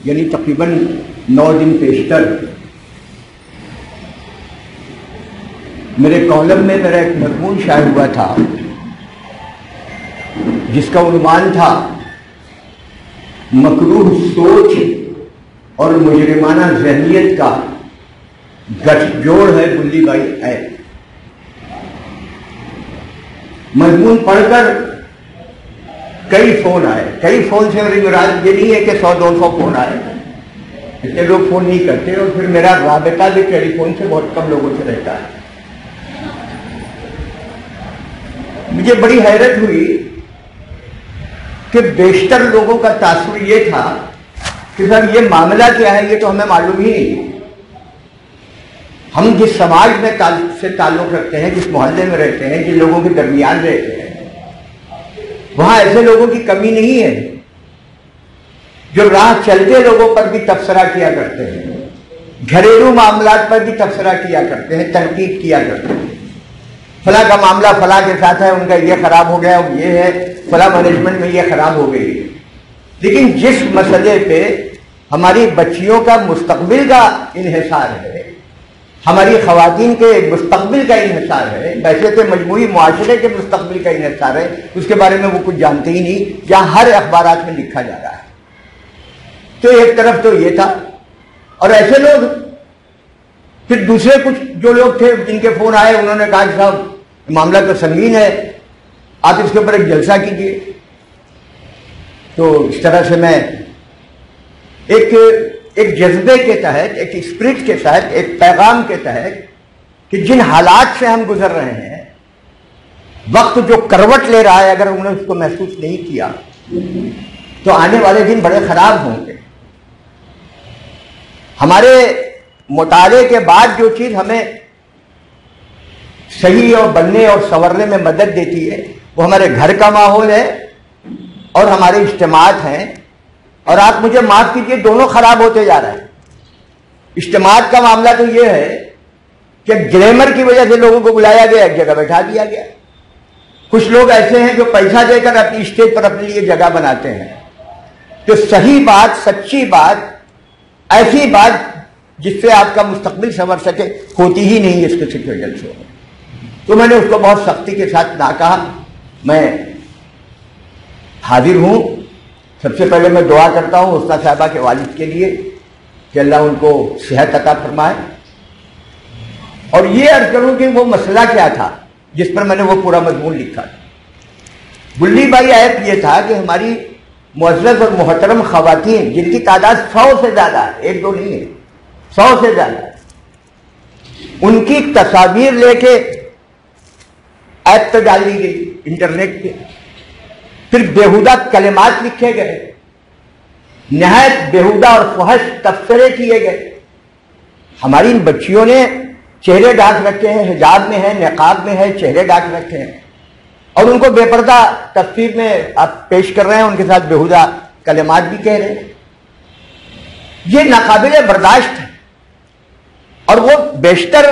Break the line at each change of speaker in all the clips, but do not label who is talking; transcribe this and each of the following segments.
یعنی تقریباً 9 دن پیشتر میرے کالم میں میرا ایک مضمون شائع ہوا تھا جس کا عنوان تھا مکروہ سوچ اور مجرمانہ ذہنیت کا گٹھ جوڑ ہے بلی بائی ایپ۔ مضمون پڑھ کر کئی فون آئے، کئی فون سے میری مراد یہ نہیں ہے کہ 100-200 فون آئے، اتنے لوگ فون نہیں کرتے، اور پھر میرا رابطہ بھی ٹیلی فون سے بہت کم لوگوں سے رہتا ہے۔ مجھے بڑی حیرت ہوئی کہ بیشتر لوگوں کا تاثر یہ تھا کہ سر یہ معاملہ کیا ہے یہ تو ہمیں معلوم ہی نہیں۔ ہم جس سماج میں سے تعلق رکھتے ہیں، جس محلے میں رہتے ہیں، جن لوگوں کے درمیان رہتے ہیں، وہاں ایسے لوگوں کی کمی نہیں ہے جو راہ چلتے لوگوں پر بھی تبصرہ کیا کرتے ہیں، گھریلو معاملات پر بھی تبصرہ کیا کرتے ہیں، تنقید کیا کرتے ہیں۔ فلاں کا معاملہ فلاں کے ساتھ ہے، ان کا یہ خراب ہو گیا، یہ ہے فلاں مینجمنٹ میں یہ خراب ہو گئی ہے۔ لیکن جس مسئلے پہ ہماری بچیوں کا مستقبل کا انحصار ہے، ہماری خواتین کے مستقبل کا انحصار ہے، ویسے کہ مجموعی معاشرے کے مستقبل کا انحصار ہے، اس کے بارے میں وہ کچھ جانتے ہی نہیں، جہاں ہر اخبارات میں لکھا جا رہا ہے۔ تو ایک طرف تو یہ تھا، اور ایسے لوگ پھر دوسرے کچھ جو لوگ تھے جن کے فون آئے، انہوں نے کہا کہ صاحب معاملہ تو سنگین ہے، آپ اس کے اوپر ایک جلسہ کیجیے۔ تو اس طرح سے میں ایک جذبے کے تحت، ایک اسپرٹ کے تحت، ایک پیغام کے تحت کہ جن حالات سے ہم گزر رہے ہیں، وقت جو کروٹ لے رہا ہے، اگر انہوں نے اس کو محسوس نہیں کیا تو آنے والے دن بڑے خراب ہوں گے۔ ہمارے مطالعے کے بعد جو چیز ہمیں صحیح اور بننے اور سنورنے میں مدد دیتی ہے وہ ہمارے گھر کا ماحول ہے اور ہمارے اجتماعات ہیں، اور آپ مجھے معاف کیجیے دونوں خراب ہوتے جا رہے ہیں۔ اجتماعات کا معاملہ تو یہ ہے کہ گلیمر کی وجہ سے لوگوں کو بلایا گیا، ایک جگہ بیٹھا دیا گیا۔ کچھ لوگ ایسے ہیں جو پیسہ دے کر اپنی اسٹیج پر اپنے لیے جگہ بناتے ہیں۔ تو صحیح بات، سچی بات، ایسی بات جس سے آپ کا مستقبل سنور سکے ہوتی ہی نہیں اس قسم کے جلسوں میں۔ تو میں نے اس کو بہت سختی کے ساتھ نہ کہا۔ میں حاضر ہوں، سب سے پہلے میں دعا کرتا ہوں حسنہ صاحبہ کے والد کے لیے کہ اللہ ان کو صحت عطا فرمائے، اور یہ عرض کروں کہ وہ مسئلہ کیا تھا جس پر میں نے وہ پورا مضمون لکھا تھا۔ بلی بائی ایپ یہ تھا کہ ہماری معزز اور محترم خواتین جن کی تعداد 100 سے زیادہ ہے، 1-2 نہیں ہے، 100 سے زیادہ، ان کی تصاویر لے کے ایپ پہ ڈال دی گئی انٹرنیٹ پہ، پھر بیہودہ کلمات لکھے گئے، نہایت بیہودہ اور فحش تبصرے کیے گئے۔ ہماری ان بچیوں نے چہرے ڈھانک رکھے ہیں، حجاب میں ہے، نقاب میں ہے، چہرے ڈھانک رکھے ہیں، اور ان کو بے پردہ تصویر میں آپ پیش کر رہے ہیں، ان کے ساتھ بیہودہ کلمات بھی کہہ رہے ہیں۔ یہ ناقابل برداشت ہے، اور وہ بیشتر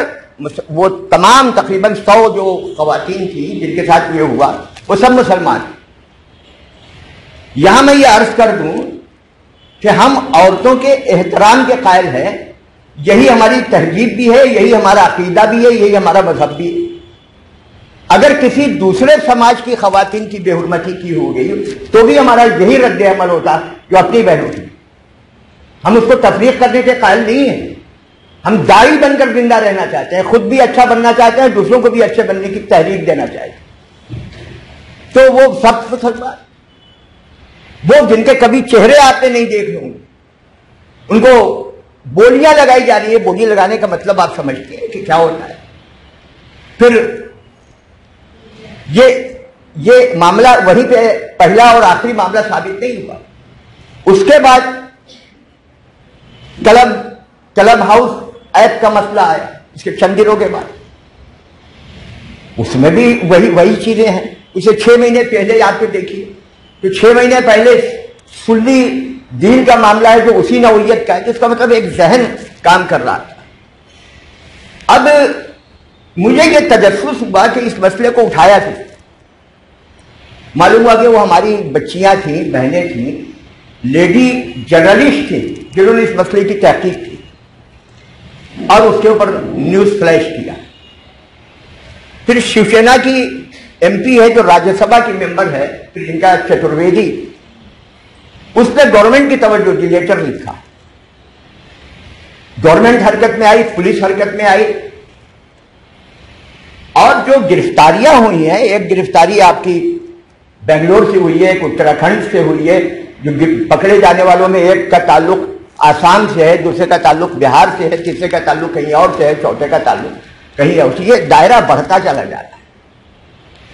وہ تمام تقریباً 100 جو خواتین تھیں جن کے ساتھ یہ ہوا وہ سب مسلمان ہیں۔ یہاں میں یہ عرض کر دوں کہ ہم عورتوں کے احترام کے قائل ہیں، یہی ہماری تہذیب بھی ہے، یہی ہمارا عقیدہ بھی ہے، یہی ہمارا مذہب بھی ہے۔ اگر کسی دوسرے سماج کی خواتین کی بے حرمتی کی ہو گئی تو بھی ہمارا یہی رد عمل ہوتا جو اپنی بہنوں کی۔ ہم اس کو تفریق کرنے کے قائل نہیں ہیں، ہم داعی بن کر زندہ رہنا چاہتے ہیں، خود بھی اچھا بننا چاہتے ہیں، دوسروں کو بھی اچھے بننے کی تحریک دینا چاہتے ہیں۔ تو وہ سب مسلمان، وہ جن کے کبھی چہرے آپ نے نہیں دیکھے ہوں گے، ان کو بولیاں لگائی جا رہی ہے۔ بولی لگانے کا مطلب آپ سمجھتے ہیں کہ کیا ہوتا ہے؟ پھر یہ معاملہ وہیں پہ پہلا اور آخری معاملہ ثابت نہیں ہوا۔ اس کے بعد کلب ہاؤس ایپ کا مسئلہ آیا، اس کے چند دنوں کے بعد۔ اس میں بھی وہی چیزیں ہیں۔ اسے 6 مہینے پہلے آپ کو دیکھیے، تو 6 مہینے پہلے سنی دین کا معاملہ ہے جو اسی نوعیت کا ہے، تو اس کا مطلب ایک ذہن کام کر رہا تھا۔ اب مجھے یہ تجسس ہوا کہ اس مسئلے کو اٹھایا تھا، معلوم ہوا کہ وہ ہماری بچیاں تھیں، بہنیں تھیں، لیڈی جرنلسٹ تھیں، جنہوں نے اس مسئلے کی تحقیق کی اور اس کے اوپر نیوز فلیش کیا. پھر شیو سینا کی ایم پی ہے جو راجیہ سبھا کی ممبر ہے پرینکا چترویدی، اس نے گورنمنٹ کی توجہ دی، لیٹر لکھا. گورنمنٹ حرکت میں آئی، پولیس حرکت میں آئی، اور جو گرفتاریاں ہوئی ہیں، ایک گرفتاری آپ کی بنگلور سے ہوئی ہے، ایک اتراکھنڈ سے ہوئی ہے. جو پکڑے جانے والوں میں ایک کا تعلق آسام سے ہے، دوسرے کا تعلق بہار سے ہے، تیسرے کا تعلق کہیں اور سے ہے، چوتھے کا تعلق کہیں اور سے. یہ دائرہ بڑھتا چلا جاتا ہے.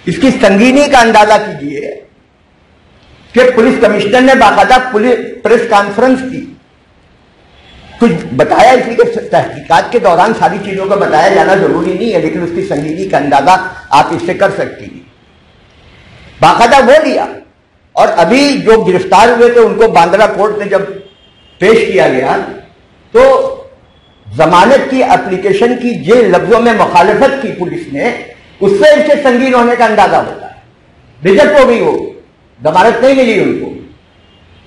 اس کی سنگینی کا اندازہ کیجیے کہ پولیس کمشنر نے باقاعدہ پریس کانفرنس کی، کچھ بتایا. اس لیے تحقیقات کے دوران ساری چیزوں کا بتایا جانا ضروری نہیں ہے، لیکن اس کی سنگینی کا اندازہ آپ اس سے کر سکتی ہیں. باقاعدہ وہ لیا، اور ابھی جو گرفتار ہوئے تھے ان کو باندرا کورٹ میں جب پیش کیا گیا تو ضمانت کی اپلیکیشن کی جن لفظوں میں مخالفت کی پولیس نے، اس سے اس کے سنگین ہونے کا اندازہ ہوتا ہے. ریجیکٹ ہو گئی، وہ ضمانت نہیں ملی ان کو.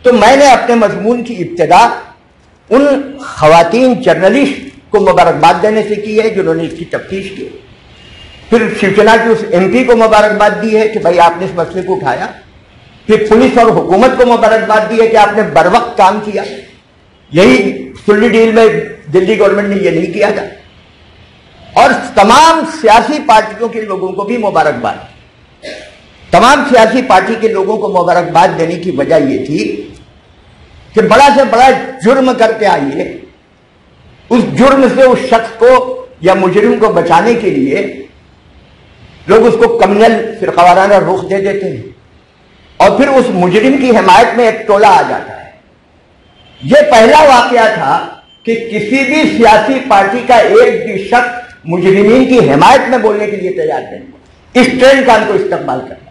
تو میں نے اپنے مضمون کی ابتدا ان خواتین جرنلسٹ کو مبارکباد دینے سے کی ہے جنہوں نے اس کی تفتیش کی. پھر شیو سینا کی اس ایم پی کو مبارکباد دی ہے کہ بھائی آپ نے اس مسئلے کو اٹھایا. پھر پولیس اور حکومت کو مبارکباد دی ہے کہ آپ نے بر وقت کام کیا. یہی سلی ڈیل میں دلی گورنمنٹ نے یہ نہیں کیا تھا. اور تمام سیاسی پارٹیوں کے لوگوں کو بھی مبارکباد. تمام سیاسی پارٹی کے لوگوں کو مبارکباد دینے کی وجہ یہ تھی کہ بڑا سے بڑا جرم کر کے آئیے، اس جرم سے اس شخص کو یا مجرم کو بچانے کے لیے لوگ اس کو کمیونل فرقہ وارانہ رخ دے دیتے ہیں، اور پھر اس مجرم کی حمایت میں ایک ٹولہ آ جاتا ہے. یہ پہلا واقعہ تھا کہ کسی بھی سیاسی پارٹی کا ایک بھی شخص مجرمین کی حمایت میں بولنے کے لیے تیار نہیں. اس ٹرینڈ کا ہم کو استقبال کرنا،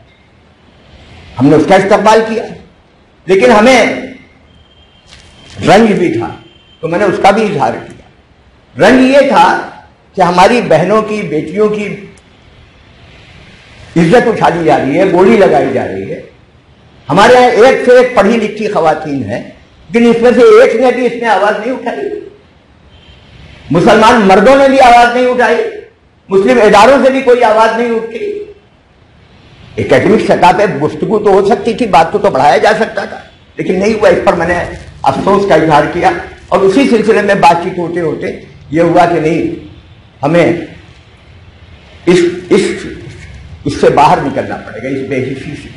ہم نے اس کا استقبال کیا. لیکن ہمیں رنج بھی تھا تو میں نے اس کا بھی اظہار کیا. رنج یہ تھا کہ ہماری بہنوں کی، بیٹیوں کی عزت اچھالی جا رہی ہے، گولی لگائی جا رہی ہے. ہمارے یہاں ایک سے ایک پڑھی لکھی خواتین ہیں، لیکن اس میں سے ایک نے بھی اس نے آواز نہیں اٹھائی. مسلمان مردوں نے بھی آواز نہیں اٹھائی، مسلم اداروں سے بھی کوئی آواز نہیں اٹھی. اکیڈمک سطح پہ گفتگو تو ہو سکتی تھی، بات کو تو بڑھایا جا سکتا تھا، لیکن نہیں ہوا. اس پر میں نے افسوس کا اظہار کیا، اور اسی سلسلے میں بات چیت ہوتے ہوتے یہ ہوا کہ نہیں، ہمیں اس سے باہر نکلنا پڑے گا، اس بے حسی سے.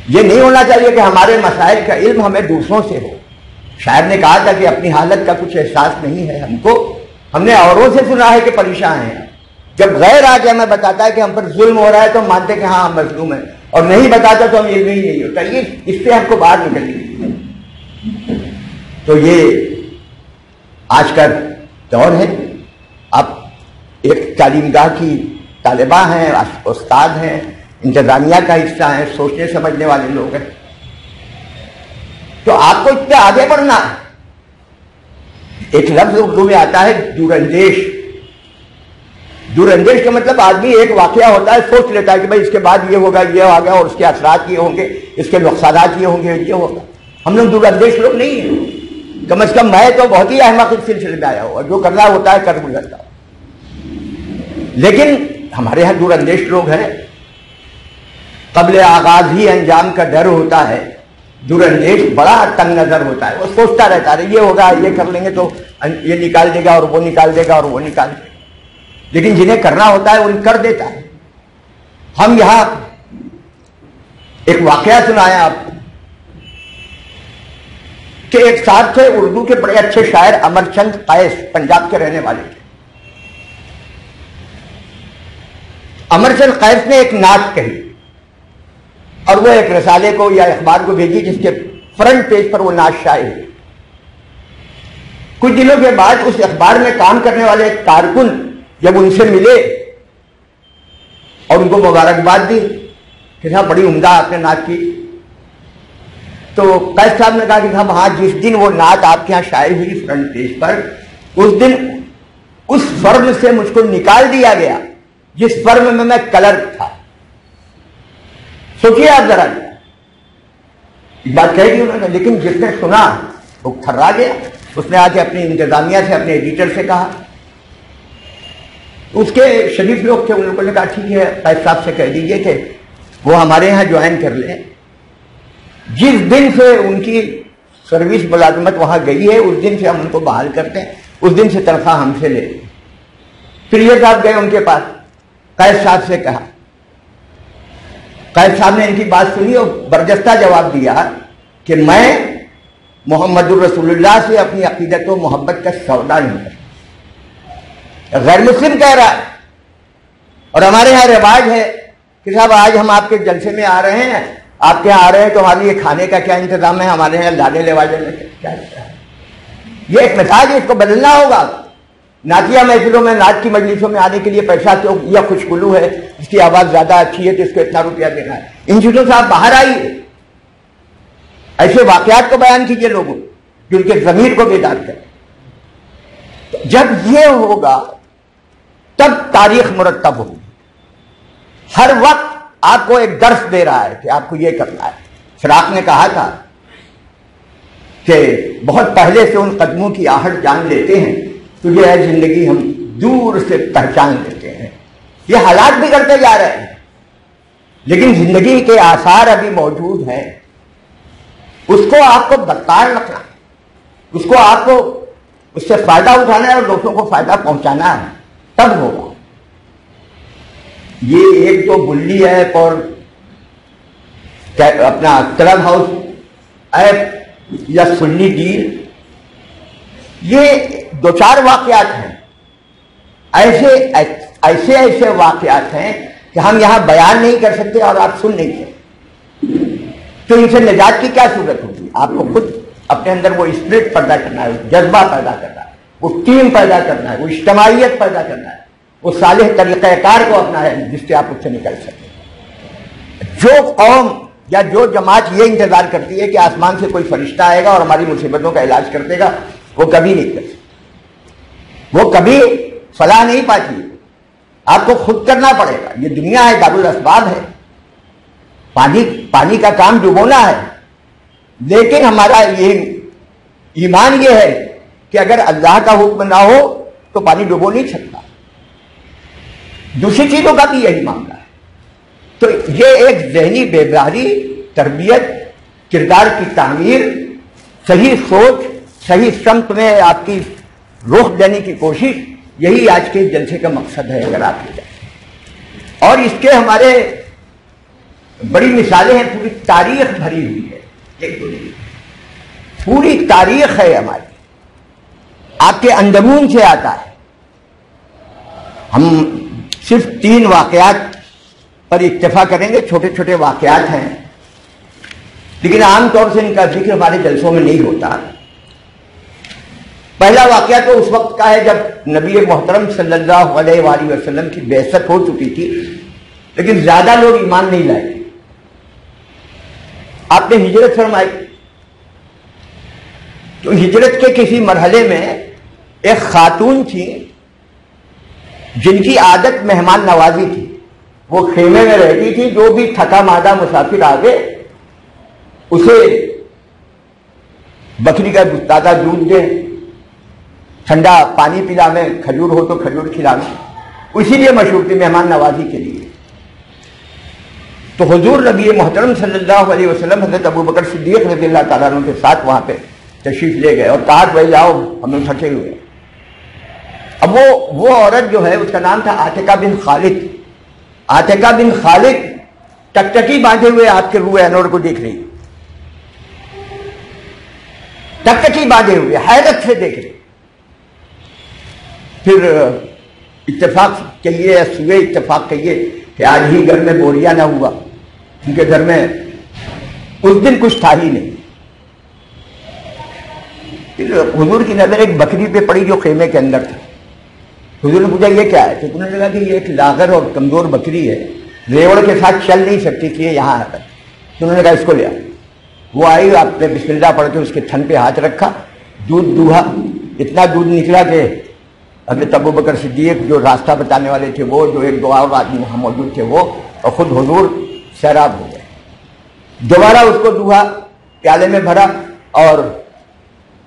یہ نہیں ہونا چاہیے کہ ہمارے مسائل کا علم ہمیں دوسروں سے ہو. شاعر نے کہا تھا کہ اپنی حالت کا کچھ احساس نہیں ہے ہم کو، ہم نے اوروں سے سنا ہے کہ پریشان ہیں. جب غیر آ کے ہمیں بتاتا ہے کہ ہم پر ظلم ہو رہا ہے تو ہم مانتے کہ ہاں ہم مظلوم ہیں، اور نہیں بتاتا تو ہم یہ نہیں ہوتا. یہ اس سے ہم کو باہر نکلنے کی. تو یہ آج کا دور ہے. آپ ایک تعلیم گاہ کی طالبہ ہیں، استاد ہیں، انتظامیہ کا حصہ ہیں، سوچنے سمجھنے والے لوگ ہیں، تو آپ کو اس پہ آگے بڑھنا. ایک لفظ اردو میں آتا ہے دور اندیش. دور اندیش کا مطلب آدمی ایک واقعہ ہوتا ہے سوچ لیتا ہے کہ بھائی اس کے بعد یہ ہوگا، یہ ہوگا، اور اس کے اثرات یہ ہوں گے، اس کے نقصانات یہ ہوں گے، یہ ہوگا. ہم لوگ دور اندیش لوگ نہیں ہیں. کم از کم میں تو بہت ہی احمق اس سلسلے میں آیا ہوں، اور جو کرنا ہوتا ہے کر گزرتا ہوں. لیکن ہمارے یہاں دور اندیش لوگ ہیں. قبل آغاز ہی انجام کا ڈر ہوتا ہے. دور اندیش بڑا تنگ نظر ہوتا ہے، وہ سوچتا رہتا ہے یہ ہوگا، یہ کر لیں گے تو یہ نکال دے گا، اور وہ نکال دے گا، اور وہ نکال دے گا. لیکن جنہیں کرنا ہوتا ہے وہ کر دیتا ہے. ہم یہاں ایک واقعہ سنایا آپ کو کہ ایک صاحب تھے اردو کے بڑے اچھے شاعر، امر چند قیس، پنجاب کے رہنے والے تھے. امر چند قیس نے ایک نعت کہی، اور وہ ایک رسالے کو یا اخبار کو بھیجی جس کے فرنٹ پیج پر وہ نعت شائع ہوئی. کچھ دنوں کے بعد اس اخبار میں کام کرنے والے ایک کارکن جب ان سے ملے اور ان کو مبارکباد دی کہ صاحب بڑی عمدہ آپ نے نعت کی، تو قیس صاحب نے کہا کہ صاحب ہاں، جس دن وہ نعت آپ کے یہاں شائع ہوئی فرنٹ پیج پر، اس دن اس فرم سے مجھ کو نکال دیا گیا جس فرم میں کلرک تھا. سوچیے آپ ذرا، بات کہہ دی انہوں نے. لیکن جس نے سنا وہ تھرا گیا. اس نے آ کے اپنی انتظامیہ سے, اپنے ایڈیٹر سے کہا. اس کے شریف لوگ تھے, ان لوگوں نے کہا ٹھیک ہے قائد صاحب سے کہہ دیجیے کہ وہ ہمارے یہاں جوائن کر لیں. جس دن سے ان کی سروس ملازمت وہاں گئی ہے اس دن سے ہم ان کو بحال کرتے ہیں, اس دن سے تنخواہ ہم سے لے. پھر یہ صاحب گئے ان کے پاس, قائد صاحب سے کہا. قائد صاحب نے ان کی بات سنی اور برجستہ جواب دیا کہ میں محمد الرسول اللہ سے اپنی عقیدت و محبت کا سودا نہیں کرتا. غیر مسلم کہہ رہا ہے. اور ہمارے یہاں رواج ہے کہ صاحب آج ہم آپ کے جلسے میں آ رہے ہیں, آپ کے یہاں آ رہے ہیں تو ہمارے لیے کھانے کا کیا انتظام ہے, ہمارے یہاں لانے لوانے میں کیا ہے. یہ ایک مزاج ہے, اس کو بدلنا ہوگا. نعتیہ محفلوں میں, نعت کی مجلسوں میں آنے کے لیے پیسہ تو یا خوشگلو ہے, اس کی آواز زیادہ اچھی ہے تو اس کو اتنا روپیہ دینا ہے. ان چیزوں سے آپ باہر آئیے. ایسے واقعات کو بیان کیجیے لوگوں جن کے ضمیر کو بیدار کریں. جب یہ ہوگا تب تاریخ مرتب ہوگی. ہر وقت آپ کو ایک درس دے رہا ہے کہ آپ کو یہ کرنا ہے. فراق نے کہا تھا کہ بہت پہلے سے ان قدموں کی آہٹ جان لیتے ہیں, تجھے ہے زندگی ہم دور سے پہچان لیتے ہیں. یہ حالات بگڑتے جا رہے ہیں لیکن زندگی کے آثار ابھی موجود ہیں. اس کو آپ کو برقرار رکھنا, اس کو آپ کو اس سے فائدہ اٹھانا ہے اور دوسروں کو فائدہ پہنچانا ہے, تب ہوگا. یہ ایک جو بلی ایپ اور اپنا کلب ہاؤس ایپ یا سنی ڈیل, یہ دو چار واقعات ہیں, ایسے واقعات ہیں کہ ہم یہاں بیان نہیں کر سکتے اور آپ سن نہیں سکتے. تو ان سے نجات کی کیا صورت ہوگی؟ آپ کو خود اپنے اندر وہ اسپرٹ پیدا کرنا ہے, جذبہ پیدا کرنا ہے, وہ ٹیم پیدا کرنا ہے, وہ اجتماعیت پیدا کرنا ہے, وہ صالح طریقہ کار کو اپنا ہے جس سے آپ اس سے نکل سکیں. جو قوم یا جو جماعت یہ انتظار کرتی ہے کہ آسمان سے کوئی فرشتہ آئے گا اور ہماری مصیبتوں کا علاج کر دے گا, وہ کبھی نہیں کر سکتی, وہ کبھی فلاح نہیں پاتی. آپ کو خود کرنا پڑے گا. یہ دنیا ہے, دارالاسباب ہے, پانی کا کام ڈبونا ہے. لیکن ہمارا یہ ایمان یہ ہے کہ اگر اللہ کا حکم نہ ہو تو پانی ڈبو نہیں سکتا. دوسری چیزوں کا بھی یہی معاملہ ہے. تو یہ ایک ذہنی بیداری, تربیت, کردار کی تعمیر, صحیح سوچ, صحیح سمت میں آپ کی رخ دینے کی کوشش, یہی آج کے جلسے کا مقصد ہے اگر آپ لے جائیں. اور اس کے ہمارے بڑی مثالیں ہیں, پوری تاریخ بھری ہوئی ہے. پوری تاریخ ہے ہماری, آپ کے اندرون سے آتا ہے. ہم صرف 3 واقعات پر اکتفا کریں گے. چھوٹے چھوٹے واقعات ہیں لیکن عام طور سے ان کا ذکر ہمارے جلسوں میں نہیں ہوتا. پہلا واقعہ تو اس وقت کا ہے جب نبی محترم صلی اللہ علیہ وآلہ وسلم کی بعثت ہو چکی تھی لیکن زیادہ لوگ ایمان نہیں لائے. آپ نے ہجرت فرمائی تو ہجرت کے کسی مرحلے میں ایک خاتون تھی جن کی عادت مہمان نوازی تھی. وہ خیمے میں رہتی تھی, جو بھی تھکا مادہ مسافر آ گئے اسے بکری کا تازہ دودھ دیں, ٹھنڈا پانی پلاویں, کھجور ہو تو کھجور کھلاویں. اسی لیے مشہور تھی مہمان نوازی کے لیے. تو حضور نبی محترم صلی اللہ علیہ وسلم حضرت ابو بکر صدیق رضی اللہ تعالیٰ عنہ کے ساتھ وہاں پہ تشریف لے گئے اور کہا بھائی جاؤ ہم لوگ تھکے ہوئے. اب وہ عورت جو ہے اس کا نام تھا عاتقہ بن خالد. عاتقہ بن خالد ٹکٹکی باندھے ہوئے آپ کے روح انور کو دیکھ رہی, ٹکٹکی باندھے ہوئے حیرت سے دیکھ رہی. پھر اتفاق کہیے یا سوئے اتفاق کہیے کہ آج ہی گھر میں بوریا نہ ہوا, ان کے گھر میں اس دن کچھ تھا ہی نہیں. پھر حضور کی نظر ایک بکری پہ پڑی جو خیمے کے اندر تھا. حضور نے پوچھا یہ کیا ہے؟ تو انہوں نے کہا کہ یہ ایک لاغر اور کمزور بکری ہے, ریوڑ کے ساتھ چل نہیں سکتی کہ یہ یہاں آتا. تو انہوں نے کہا اس کو لے آ. وہ آئی, آپ نے بسم اللہ پڑھ کے اس کے تھن پہ ہاتھ رکھا, دودھ دوہا, اتنا دودھ نکلا کہ حضرت ابو بکر صدیق جو راستہ بتانے والے تھے وہ, جو ایک 2 اور آدمی وہاں موجود تھے وہ, اور خود حضور سیراب ہو گئے. دوبارہ اس کو دوہا, پیالے میں بھرا اور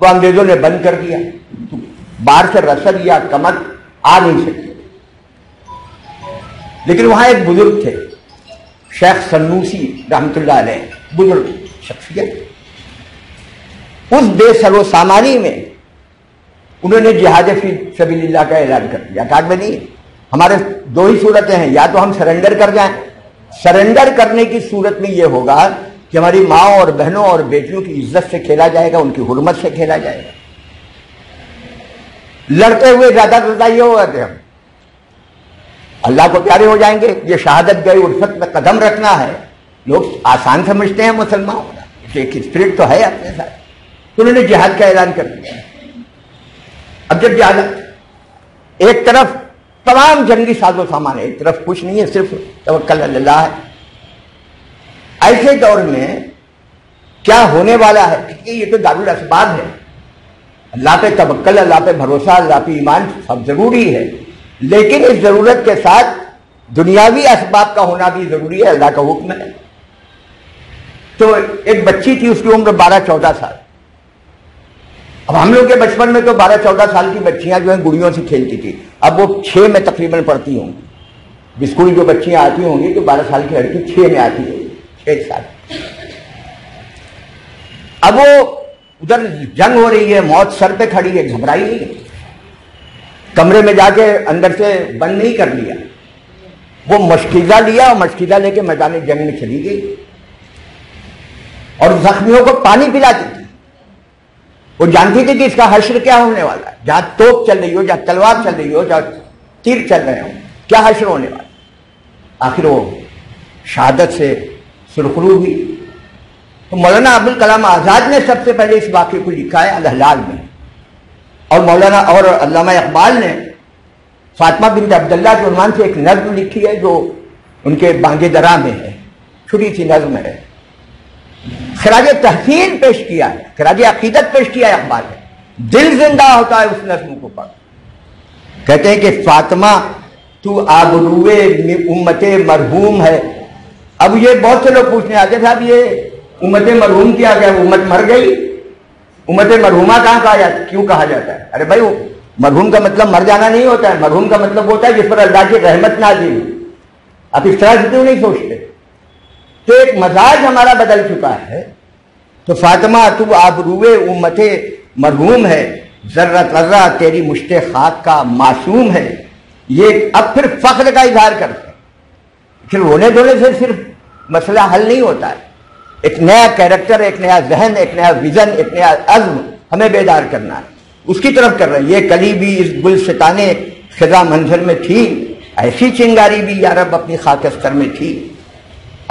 وہ انگریزوں نے بند کر دیا، باہر سے رسد یا کمر آ نہیں سکتی۔ لیکن وہاں ایک بزرگ تھے شیخ سنوسی رحمت اللہ علیہ، بزرگ شخصیت، اس بے سر و سامانی میں انہوں نے جہاد فی سبیل اللہ کا اعلان کر دیا۔ کہا کہ نہیں، ہمارے دو ہی صورتیں ہیں، یا تو ہم سرنڈر کر جائیں، سرنڈر کرنے کی صورت میں یہ ہوگا کہ ہماری ماں اور بہنوں اور بیٹیوں کی عزت سے کھیلا جائے گا، ان کی حرمت سے کھیلا جائے گا۔ لڑتے ہوئے زیادہ زیادہ یہ ہوگا کہ ہم اللہ کو پیارے ہو جائیں گے۔ یہ شہادت گئے الفت میں قدم رکھنا ہے، لوگ آسان سمجھتے ہیں مسلمان ہونا، ایک اسپرٹ تو ہے اپنے ساتھ۔ تو انہوں نے جہاد کا اعلان کر دیا۔ اب جب جہاد ایک طرف تمام جنگی ساز و سامان ہے، ایک طرف کچھ نہیں ہے، صرف توکل اللہ ہے، ایسے دور میں کیا ہونے والا ہے؟ کہ یہ تو دارالاسباب ہے، اللہ پہ توکل، اللہ پہ بھروسہ، اللہ پہ ایمان سب ضروری ہے، لیکن اس ضرورت کے ساتھ دنیاوی اسباب کا ہونا بھی ضروری ہے، اللہ کا حکم ہے۔ تو ایک بچی تھی، اس کی عمر 12-14 سال۔ اب ہم لوگ کے بچپن میں تو 12-14 سال کی بچیاں جو ہیں گڑیوں سے کھیلتی تھی، اب وہ 6 میں تقریباً پڑھتی ہوں گی۔ اسکول جو بچیاں آتی ہوں گی تو 12 سال کی لڑکی 6 میں آتی ہے، 6 سال۔ اب وہ ادھر جنگ ہو رہی ہے، موت سر پہ کھڑی ہے، گھبرائی نہیں ہے، کمرے میں جا کے اندر سے بند نہیں کر لیا، وہ مشکیزہ لیا اور مشکیزہ لے کے میدان جنگ میں چلی گئی اور زخمیوں کو پانی پلاتی تھی۔ وہ جانتی تھی کہ اس کا حشر کیا ہونے والا ہے، جہاں توپ چل رہی ہو، جہاں تلوار چل رہی ہو، جہاں تیر چل رہے ہوں، کیا حشر ہونے والا۔ آخر وہ شہادت سے سرخرو ہوئی۔ تو مولانا ابوالکلام آزاد نے سب سے پہلے اس واقعے کو لکھا ہے الہلال میں، اور مولانا اور علامہ اقبال نے فاطمہ بنت عبداللہ کے عنوان سے ایک نظم لکھی ہے جو ان کے بانگ درا میں ہے، چھوٹی سی نظم ہے، خراج تحسین پیش کیا ہے، خراج عقیدت پیش کیا ہے اقبال نے، دل زندہ ہوتا ہے اس نظم کو پڑھ۔ کہتے ہیں کہ فاطمہ تو آبروئے امت مرحوم ہے۔ اب یہ بہت سے لوگ پوچھنے آتے صاحب یہ امت مرحوم کیا گیا، امت مر گئی، امت مرحومہ کہاں کہا جاتا ہے، کیوں کہا جاتا ہے؟ ارے بھائی مرحوم کا مطلب مر جانا نہیں ہوتا ہے، مرحوم کا مطلب ہوتا ہے جس پر اللہ کی رحمت نازل۔ آپ اس طرح سے کیوں نہیں سوچتے؟ تو ایک مزاج ہمارا بدل چکا ہے۔ تو فاطمہ تو آبروئے امت مرحوم ہے، ذرہ ذرہ تیری مشت خاک کا معصوم ہے۔ یہ اب پھر فخر کا اظہار کرتے ہیں، پھر رونے دھونے سے صرف مسئلہ حل نہیں ہوتا ہے، ایک نیا کیریکٹر، ایک نیا ذہن، ایک نیا ویژن، ایک نیا عزم ہمیں بیدار کرنا ہے، اس کی طرف کر رہے ہیں۔ یہ کلی بھی اس گلستانے خزاں منظر میں تھی، ایسی چنگاری بھی یا رب اپنی خاکستر میں تھی۔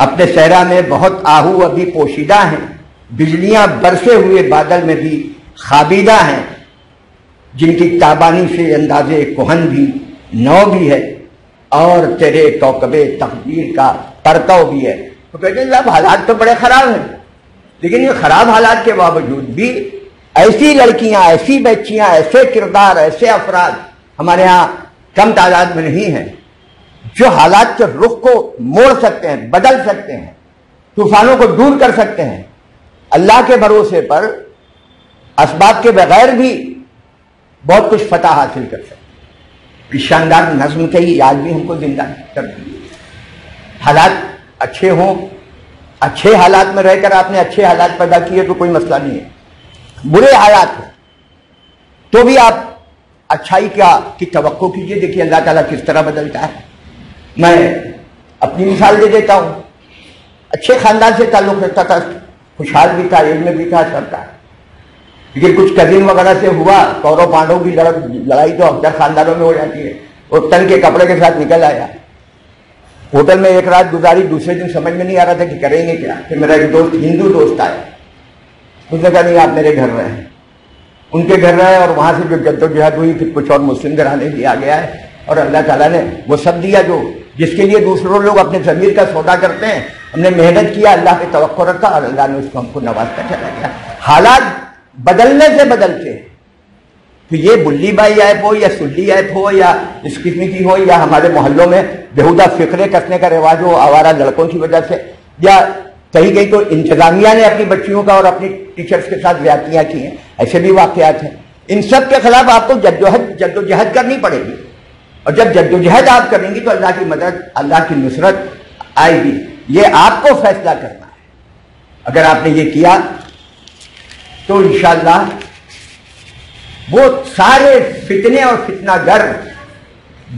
اپنے صحرا میں بہت آہو ابھی پوشیدہ ہیں، بجلیاں برسے ہوئے بادل میں بھی خوابیدہ ہیں، جن کی تابانی سے اندازے کہن بھی نو بھی ہے، اور تیرے کوکب تقدیر کا پرتو بھی ہے۔ تو کہتے ہیں صاحب حالات تو بڑے خراب ہیں، لیکن یہ خراب حالات کے باوجود بھی ایسی لڑکیاں، ایسی بچیاں، ایسے کردار، ایسے افراد ہمارے ہاں کم تعداد میں نہیں ہیں جو حالات کے رخ کو موڑ سکتے ہیں، بدل سکتے ہیں، طوفانوں کو دور کر سکتے ہیں، اللہ کے بھروسے پر اسباب کے بغیر بھی بہت کچھ فتح حاصل کر سکتے ہیں۔ اس شاندار نظم کے ہی آج بھی ہم کو زندہ کر دی۔ حالات اچھے ہوں، اچھے حالات میں رہ کر آپ نے اچھے حالات پیدا کیے تو کوئی مسئلہ نہیں ہے، برے حالات ہوں تو بھی آپ اچھائی کی توقع کیجئے۔ دیکھیے اللہ تعالیٰ کس طرح بدلتا ہے۔ میں اپنی مثال دے دیتا ہوں، اچھے خاندان سے تعلق رکھتا تھا، خوشحال بھی تھا، علم میں بھی تھا، سب تھا، لیکن کچھ کزن وغیرہ سے ہوا، کورو پانڈو کی لڑائی تو اکثر خاندانوں میں ہو جاتی ہے، وہ تن کے کپڑے کے ساتھ نکل آیا، ہوٹل میں ایک رات گزاری، دوسرے دن سمجھ میں نہیں آ رہا تھا کہ کریں گے کیا، کہ میرا ایک دوست ہندو دوست آیا، اس نے کہا نہیں آپ میرے گھر رہے ہیں، ان کے گھر رہے، اور وہاں سے جو جدوجہد ہوئی پھر کچھ اور مسلم گھرانے بھی آ گیا ہے، اور اللہ تعالیٰ نے وہ سب دیا جو جس کے لیے دوسروں لوگ اپنے ضمیر کا سودا کرتے ہیں۔ ہم نے محنت کیا، اللہ پہ توقع رکھا، اور اللہ نے اس کو ہم کو نوازتا چلا گیا۔ حالات بدلنے سے بدلتے ہیں، تو یہ بلی بائی ایپ ہو یا سلی ایپ ہو یا اس قسم کی ہو، یا ہمارے محلوں میں بےہودہ فکرے کسنے کا رواج ہو آوارہ لڑکوں کی وجہ سے، یا کہیں کہیں تو انتظامیہ نے اپنی بچیوں کا اور اپنی ٹیچرز کے ساتھ زیادتیاں کی ہیں، ایسے بھی واقعات ہیں۔ ان سب کے خلاف آپ کو جد و جہد کرنی پڑے گی، اور جب جد و جہد آپ کریں گی تو اللہ کی مدد، اللہ کی نصرت آئے گی۔ یہ آپ کو فیصلہ کرنا ہے۔ اگر آپ نے یہ کیا تو انشاءاللہ وہ سارے فتنے اور فتنہ گر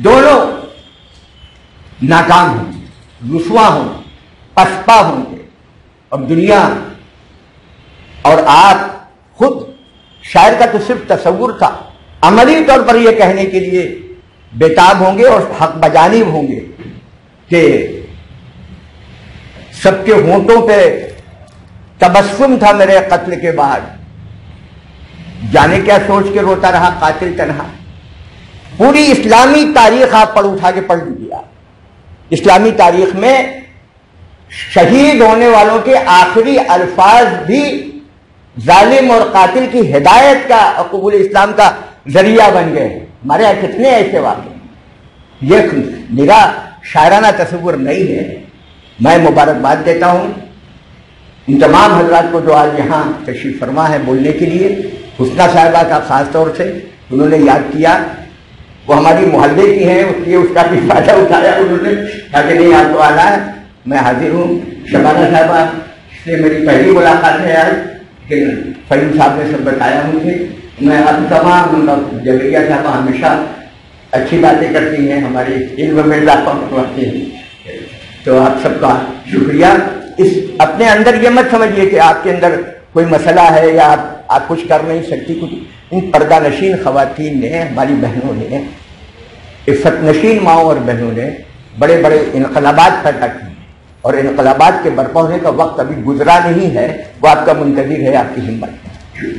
دونوں ناکام ہوں گے، رسوا ہوں گے، پسپا ہوں گے، اور دنیا اور آپ خود، شاعر کا تو صرف تصور تھا، عملی طور پر یہ کہنے کے لیے بےتاب ہوں گے اور حق بجانب ہوں گے کہ سب کے ہونٹوں پہ تبسم تھا میرے قتل کے بعد، جانے کیا سوچ کے روتا رہا قاتل تنہا۔ پوری اسلامی تاریخ آپ اٹھا کے پڑھ لیجیے۔ اسلامی تاریخ میں شہید ہونے والوں کے آخری الفاظ بھی ظالم اور قاتل کی ہدایت کا اور قبول اسلام کا ذریعہ بن گئے ہیں۔ ہمارے یہاں کتنے ایسے واقع ہیں۔ یہ میرا شاعرانہ تصور نہیں ہے۔ میں مبارکباد دیتا ہوں ان تمام حضرات کو جو آج یہاں تشریف فرما ہے بولنے کے لیے۔ حسنہ صاحبہ کا خاص طور سے انہوں نے یاد کیا، وہ ہماری محلے کی ہیں، اس لیے اس کا بھی فائدہ اٹھایا انہوں نے، تاکہ نہیں آپ کو آنا ہے، میں حاضر ہوں۔ شبانہ صاحبہ سے میری پہلی ملاقات ہے آج، لیکن فہیم صاحب نے سب بتایا مجھے۔ میں اب تمام جویریہ صاحبہ ہمیشہ اچھی باتیں کرتی ہیں، ہمارے علم میں اضافہ کرواتی ہیں، تو آپ سب کا شکریہ۔ اس اپنے اندر یہ مت سمجھیے کہ آپ کے اندر کوئی مسئلہ ہے یا آپ کچھ کر نہیں سکتی کچھ۔ ان پردہ نشین خواتین نے، ہماری بہنوں نے، عفت نشین ماؤں اور بہنوں نے بڑے بڑے انقلابات پیدا کیے، اور انقلابات کے برپا ہونے کا وقت ابھی گزرا نہیں ہے، وہ آپ کا منتظر ہے، آپ کی ہمت ہے۔